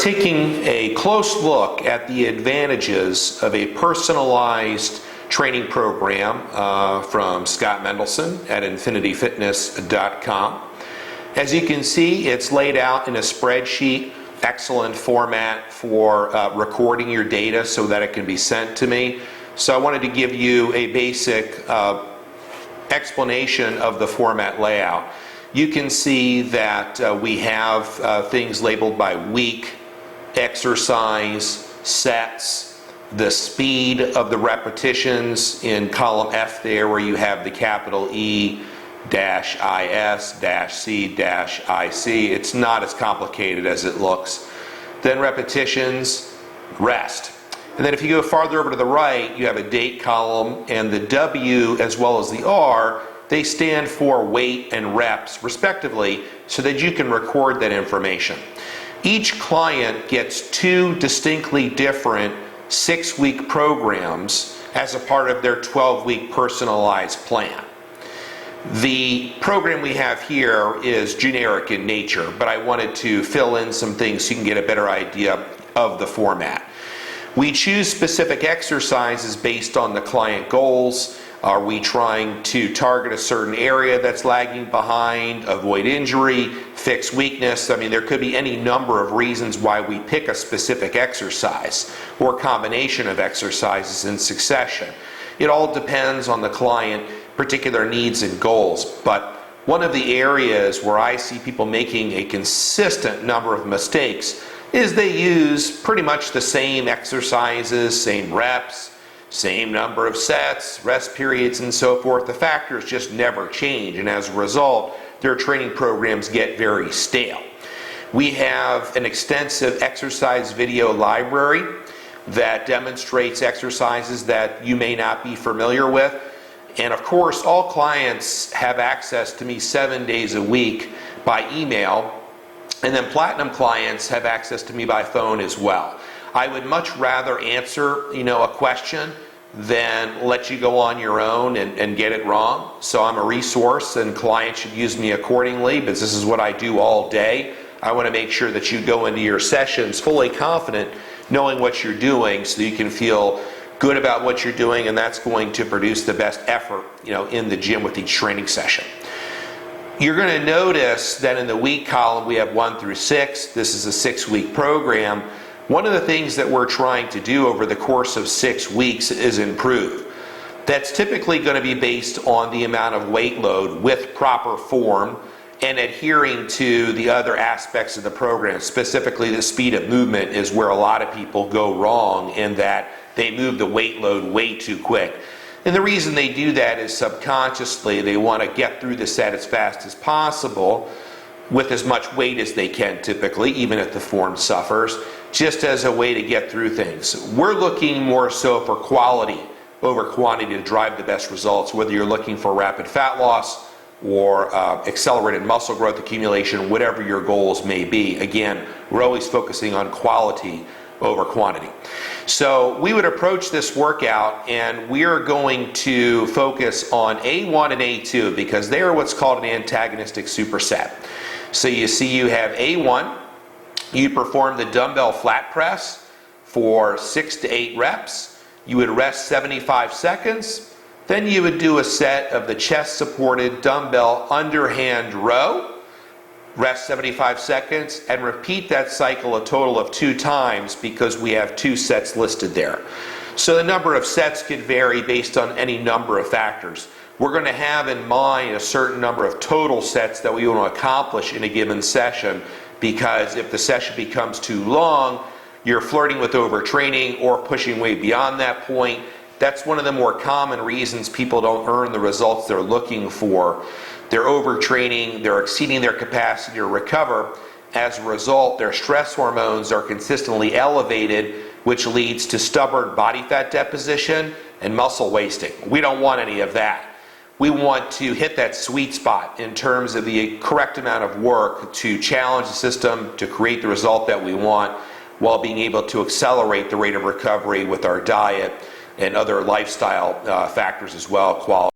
taking a close look at the advantages of a personalized training program from Scott Mendelson at infinityfitness.com. As you can see, it's laid out in a spreadsheet, excellent format for recording your data so that it can be sent to me. So I wanted to give you a basic explanation of the format layout. You can see that we have things labeled by week, exercise, sets, the speed of the repetitions in column F there where you have the capital E -IS -C -IC. It's not as complicated as it looks. Then repetitions, rest. And then if you go farther over to the right, you have a date column, and the W as well as the R, they stand for weight and reps respectively so that you can record that information. Each client gets two distinctly different 6-week programs as a part of their 12-week personalized plan. The program we have here is generic in nature, but I wanted to fill in some things so you can get a better idea of the format. We choose specific exercises based on the client goals. Are we trying to target a certain area that's lagging behind, avoid injury, fix weakness? I mean, there could be any number of reasons why we pick a specific exercise or combination of exercises in succession. It all depends on the client, particular needs and goals. But one of the areas where I see people making a consistent number of mistakes is they use pretty much the same exercises, same reps, same number of sets, rest periods, and so forth. The factors just never change, and as a result, their training programs get very stale. We have an extensive exercise video library that demonstrates exercises that you may not be familiar with. And of course, all clients have access to me 7 days a week by email, and then platinum clients have access to me by phone as well. I would much rather answer, a question than let you go on your own and get it wrong. So I'm a resource, and clients should use me accordingly, because this is what I do all day. I want to make sure that you go into your sessions fully confident, knowing what you're doing, so you can feel good about what you're doing, and that's going to produce the best effort, in the gym with each training session. You're going to notice that in the week column we have 1 through 6. This is a 6-week program. One of the things that we're trying to do over the course of 6 weeks is improve. That's typically going to be based on the amount of weight load with proper form and adhering to the other aspects of the program. Specifically, the speed of movement is where a lot of people go wrong, in that they move the weight load way too quick. And the reason they do that is subconsciously they want to get through the set as fast as possible with as much weight as they can typically, even if the form suffers, just as a way to get through things. We're looking more so for quality over quantity to drive the best results, whether you're looking for rapid fat loss or accelerated muscle growth accumulation, whatever your goals may be. Again, we're always focusing on quality over quantity. So we would approach this workout, and we are going to focus on A1 and A2 because they are what's called an antagonistic superset. So you see you have A1, you perform the dumbbell flat press for 6 to 8 reps, you would rest 75 seconds, then you would do a set of the chest supported dumbbell underhand row, rest 75 seconds, and repeat that cycle a total of 2 times because we have 2 sets listed there. So the number of sets could vary based on any number of factors. We're going to have in mind a certain number of total sets that we want to accomplish in a given session, because if the session becomes too long, you're flirting with overtraining or pushing way beyond that point. That's one of the more common reasons people don't earn the results they're looking for. They're overtraining, they're exceeding their capacity to recover. As a result, their stress hormones are consistently elevated, which leads to stubborn body fat deposition and muscle wasting. We don't want any of that. We want to hit that sweet spot in terms of the correct amount of work to challenge the system to create the result that we want, while being able to accelerate the rate of recovery with our diet and other lifestyle factors as well, quality.